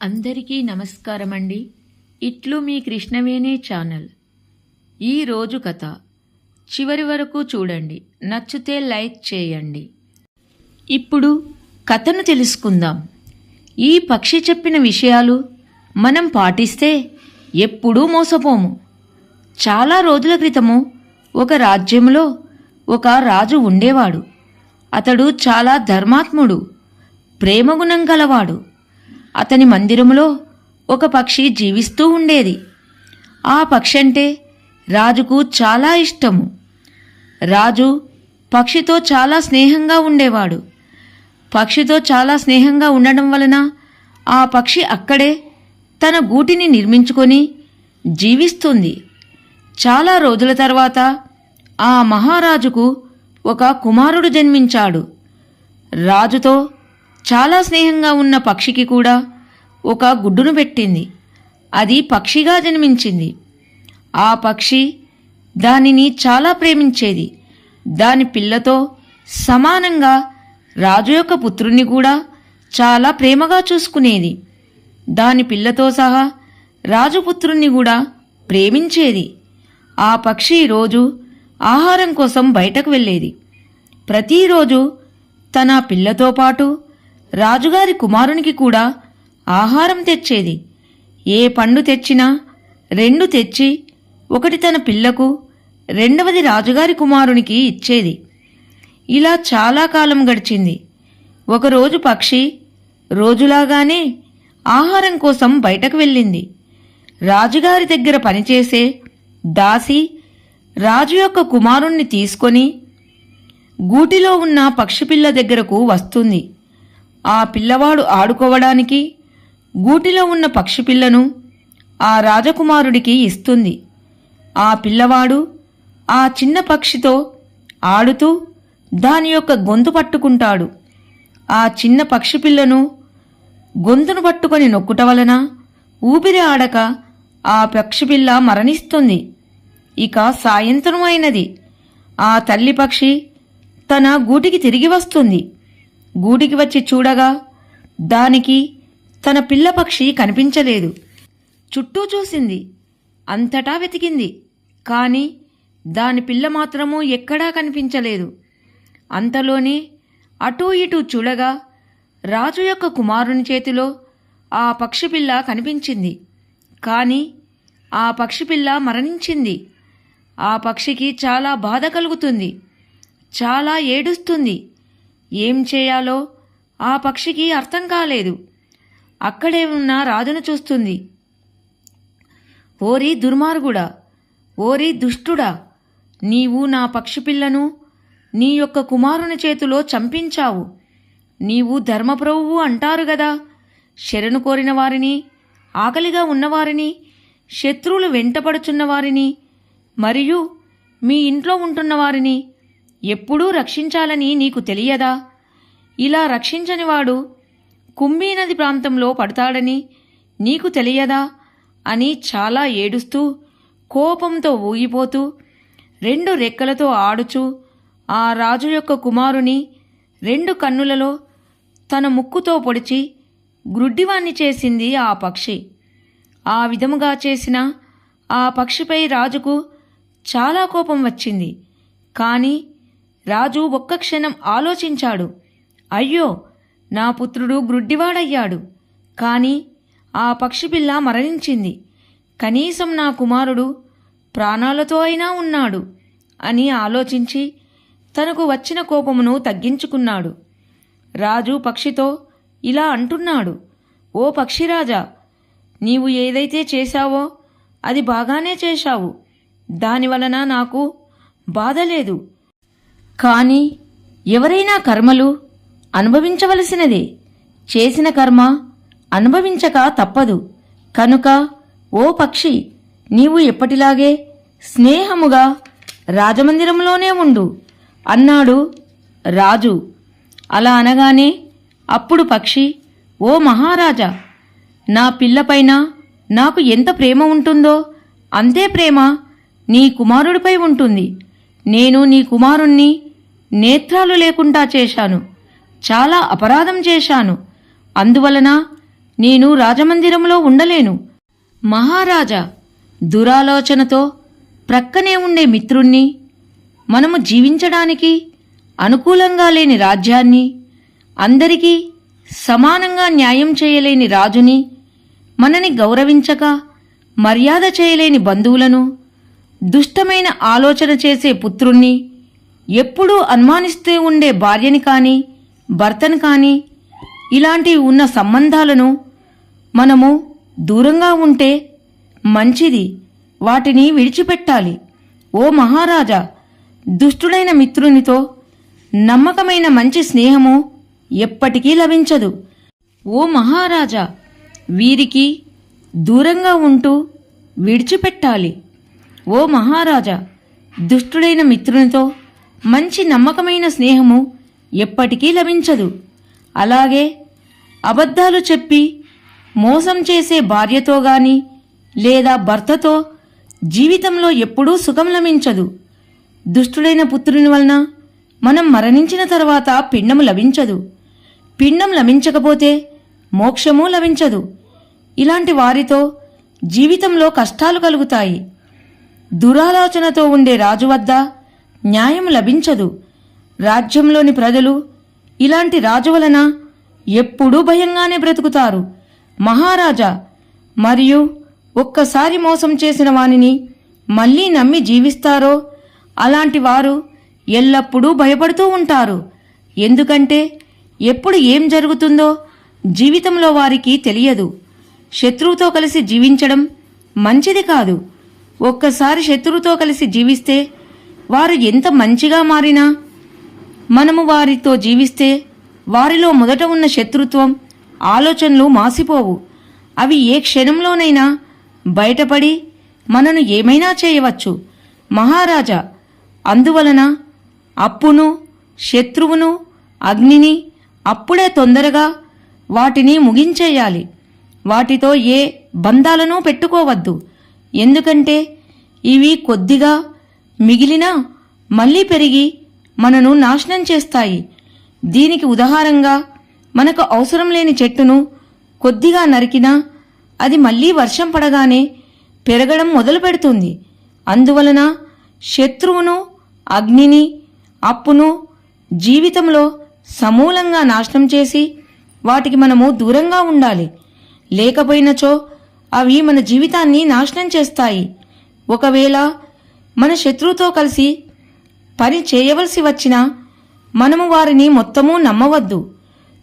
అందరికీ నమస్కారం అండి. ఇట్లు మీ కృష్ణవేణి ఛానల్. ఈరోజు కథ చివరి వరకు చూడండి, నచ్చితే లైక్ చేయండి. ఇప్పుడు కథను తెలుసుకుందాం. ఈ పక్షి చెప్పిన విషయాలు మనం పాటిస్తే ఎప్పుడూ మోసపోము. చాలా రోజుల క్రితము ఒక రాజ్యంలో ఒక రాజు ఉండేవాడు. అతడు చాలా ధర్మాత్ముడు, ప్రేమగుణం గలవాడు. అతని మందిరంలో ఒక పక్షి జీవిస్తూ ఉండేది. ఆ పక్షి అంటే రాజుకు చాలా ఇష్టము. రాజు పక్షితో చాలా స్నేహంగా ఉండేవాడు. పక్షితో చాలా స్నేహంగా ఉండడం వలన ఆ పక్షి అక్కడే తన గూటిని నిర్మించుకొని జీవిస్తుంది. చాలా రోజుల తర్వాత ఆ మహారాజుకు ఒక కుమారుడు జన్మించాడు. రాజుతో చాలా స్నేహంగా ఉన్న పక్షికి కూడా ఒక గుడ్డును పెట్టింది. అది పక్షిగా జన్మించింది. ఆ పక్షి దానిని చాలా ప్రేమించేది. దాని పిల్లతో సమానంగా రాజు యొక్క పుత్రుణ్ణి కూడా చాలా ప్రేమగా చూసుకునేది. దాని పిల్లతో సహా రాజుపుత్రుణ్ణి కూడా ప్రేమించేది. ఆ పక్షి రోజు ఆహారం కోసం బయటకు వెళ్ళేది. ప్రతిరోజు తన పిల్లతో పాటు రాజుగారి కుమారునికి కూడా ఆహారం తెచ్చేది. ఏ పండు తెచ్చినా 2 తెచ్చి ఒకటి తన పిల్లకు, రెండవది రాజుగారి కుమారునికి ఇచ్చేది. ఇలా చాలా కాలం గడిచింది. ఒకరోజు పక్షి రోజులాగానే ఆహారం కోసం బయటకు వెళ్ళింది. రాజుగారి దగ్గర పనిచేసే దాసి రాజు యొక్క కుమారుణ్ణి తీసుకొని గూటిలో ఉన్న పక్షిపిల్ల దగ్గరకు వస్తుంది. ఆ పిల్లవాడు ఆడుకోవడానికి గూటిలో ఉన్న పక్షిపిల్లను ఆ రాజకుమారుడికి ఇస్తుంది. ఆ పిల్లవాడు ఆ చిన్న పక్షితో ఆడుతూ దాని యొక్క గొంతు పట్టుకుంటాడు. ఆ చిన్న పక్షిపిల్లను గొంతును పట్టుకొని నొక్కుట వలన ఊపిరి ఆడక ఆ పక్షిపిల్ల మరణిస్తుంది. ఇక సాయంత్రం అయినది. ఆ తల్లి పక్షి తన గూటికి తిరిగి వస్తుంది. గూటికి వచ్చి చూడగా దానికి తన పిల్ల పక్షి కనిపించలేదు. చుట్టూ చూసింది, అంతటా వెతికింది, కానీ దాని పిల్ల మాత్రము ఎక్కడా కనిపించలేదు. అంతలోనే అటూ ఇటూ చూడగా రాజు యొక్క కుమారుని చేతిలో ఆ పక్షిపిల్ల కనిపించింది. కానీ ఆ పక్షిపిల్ల మరణించింది. ఆ పక్షికి చాలా బాధ కలుగుతుంది, చాలా ఏడుస్తుంది. ఏం చేయాలో ఆ పక్షికి అర్థం కాలేదు. అక్కడే ఉన్న రాజును చూస్తుంది. ఓరి దుర్మార్గుడా, ఓరి దుష్టుడా, నీవు నా పక్షిపిల్లను నీ యొక్క కుమారుని చేతిలో చంపించావు. నీవు ధర్మప్రభువు అంటారు గదా. శరణు కోరిన వారిని, ఆకలిగా ఉన్నవారిని, శత్రువులు వెంటపడుచున్న వారిని మరియు మీ ఇంట్లో ఉంటున్న వారిని ఎప్పుడూ రక్షించాలని నీకు తెలియదా? ఇలా రక్షించనివాడు కుంభీ నది ప్రాంతంలో పడతాడని నీకు తెలియదా అని చాలా ఏడుస్తూ కోపంతో ఊగిపోతూ 2 రెక్కలతో ఆడుచూ ఆ రాజు యొక్క కుమారుని 2 కన్నులలో తన ముక్కుతో పొడిచి గ్రుడ్డివాణ్ణి చేసింది ఆ పక్షి. ఆ విధముగా చేసిన ఆ పక్షిపై రాజుకు చాలా కోపం వచ్చింది. కానీ రాజు ఒక్క క్షణం ఆలోచించాడు. అయ్యో, నా పుత్రుడు గ్రుడ్డివాడయ్యాడు, కానీ ఆ పక్షిపిల్ల మరణించింది. కనీసం నా కుమారుడు ప్రాణాలతో అయినా ఉన్నాడు అని ఆలోచించి తనకు వచ్చిన కోపమును తగ్గించుకున్నాడు. రాజు పక్షితో ఇలా అంటున్నాడు, ఓ పక్షిరాజా, నీవు ఏదైతే చేశావో అది బాగానే చేశావు. దానివలన నాకు బాధ లేదు. కానీ ఎవరైనా కర్మలు అనుభవించవలసినదే. చేసిన కర్మ అనుభవించక తప్పదు. కనుక ఓ పక్షి, నీవు ఎప్పటిలాగే స్నేహముగా రాజమందిరంలోనే ఉండు అన్నాడు రాజు. అలా అనగానే అప్పుడు పక్షి, ఓ మహారాజా, నా పిల్లపైన నాకు ఎంత ప్రేమ ఉంటుందో అంతే ప్రేమ నీ కుమారుడిపై ఉంటుంది. నేను నీ కుమారుణ్ణి నేత్రాలు లేకుండా చేశాను. చాలా అపరాధం చేశాను. అందువలన నేను రాజమందిరంలో ఉండలేను. మహారాజా, దురాలోచనతో ప్రక్కనే ఉండే మిత్రుణ్ణి, మనము జీవించడానికి అనుకూలంగా లేని రాజ్యాన్ని, అందరికీ సమానంగా న్యాయం చేయలేని రాజుని, మనని గౌరవించక మర్యాద చేయలేని బంధువులను, దుష్టమైన ఆలోచన చేసే పుత్రుణ్ణి, ఎప్పుడూ అనుమానిస్తూ ఉండే భార్యని కానీ భర్తను కానీ, ఇలాంటివి ఉన్న సంబంధాలను మనము దూరంగా ఉంటే మంచిది. వాటిని విడిచిపెట్టాలి. ఓ మహారాజా, దుష్టుడైన మిత్రునితో నమ్మకమైన మంచి స్నేహము ఎప్పటికీ లభించదు. ఓ మహారాజా, వీరికి దూరంగా ఉంటూ విడిచిపెట్టాలి. ఓ మహారాజా, దుష్టుడైన మిత్రునితో మంచి నమ్మకమైన స్నేహము ఎప్పటికీ లభించదు. అలాగే అబద్ధాలు చెప్పి మోసం చేసే భార్యతో గాని లేదా భర్తతో జీవితంలో ఎప్పుడూ సుఖం లభించదు. దుష్టుడైన పుత్రుని వలన మనం మరణించిన తర్వాత పిండము లభించదు. పిండం లభించకపోతే మోక్షము లభించదు. ఇలాంటి వారితో జీవితంలో కష్టాలు కలుగుతాయి. దురాలోచనతో ఉండే రాజు వద్ద న్యాయం లభించదు. రాజ్యంలోని ప్రజలు ఇలాంటి రాజు వలన ఎప్పుడూ భయంగానే బ్రతుకుతారు. మహారాజా, మరియు ఒక్కసారి మోసం చేసిన వానిని మళ్ళీ నమ్మి జీవిస్తారో అలాంటి వారు ఎల్లప్పుడూ భయపడుతూ ఉంటారు. ఎందుకంటే ఎప్పుడు ఏం జరుగుతుందో జీవితంలో వారికి తెలియదు. శత్రువుతో కలిసి జీవించడం మంచిది కాదు. ఒక్కసారి శత్రువుతో కలిసి జీవిస్తే వారు ఎంత మంచిగా మారినా, మనము వారితో జీవిస్తే వారిలో మొదట ఉన్న శత్రుత్వం ఆలోచనలు మాసిపోవు. అవి ఏ క్షణంలోనైనా బయటపడి మనను ఏమైనా చేయవచ్చు. మహారాజా, అందువలన అప్పును, శత్రువును, అగ్నిని అప్పుడే తొందరగా వాటిని ముగించేయాలి. వాటితో ఏ బంధాలను పెట్టుకోవద్దు. ఎందుకంటే ఇవి కొద్దిగా మిగిలినా మళ్ళీ పెరిగి మనను నాశనం చేస్తాయి. దీనికి ఉదాహరణగా మనకు అవసరం లేని చెట్టును కొద్దిగా నరికినా అది మళ్ళీ వర్షం పడగానే పెరగడం మొదలు పెడుతుంది. అందువలన శత్రువును, అగ్నిని, అప్పును జీవితంలో సమూలంగా నాశనం చేసి వాటికి మనము దూరంగా ఉండాలి. లేకపోయినచో అవి మన జీవితాన్ని నాశనం చేస్తాయి. ఒకవేళ మన శత్రువుతో కలిసి పని చేయవలసి వచ్చినా మనము వారిని మొత్తము నమ్మవద్దు.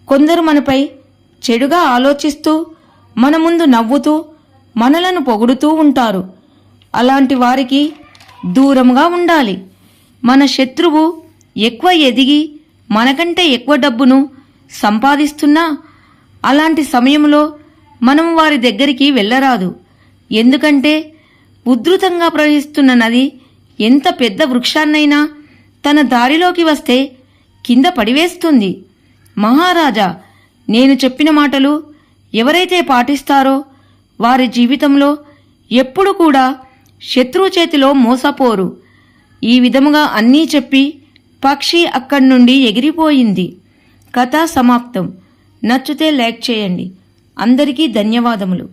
కొందరు మనపై చెడుగా ఆలోచిస్తూ మన ముందు నవ్వుతూ మనలను పొగుడుతూ ఉంటారు. అలాంటి వారికి దూరంగా ఉండాలి. మన శత్రువు ఎక్కువ ఎదిగి మనకంటే ఎక్కువ డబ్బును సంపాదిస్తున్నా అలాంటి సమయంలో మనం వారి దగ్గరికి వెళ్ళరాదు. ఎందుకంటే ఉధృతంగా ప్రవహిస్తున్న నది ఎంత పెద్ద వృక్షాన్నైనా తన దారిలోకి వస్తే కింద పడివేస్తుంది. మహారాజా, నేను చెప్పిన మాటలు ఎవరైతే పాటిస్తారో వారి జీవితంలో ఎప్పుడు కూడా శత్రువు చేతిలో మోసపోరు. ఈ విధముగా అన్నీ చెప్పి పక్షి అక్కడి నుండి ఎగిరిపోయింది. కథ సమాప్తం. నచ్చితే లైక్ చేయండి. అందరికీ ధన్యవాదములు.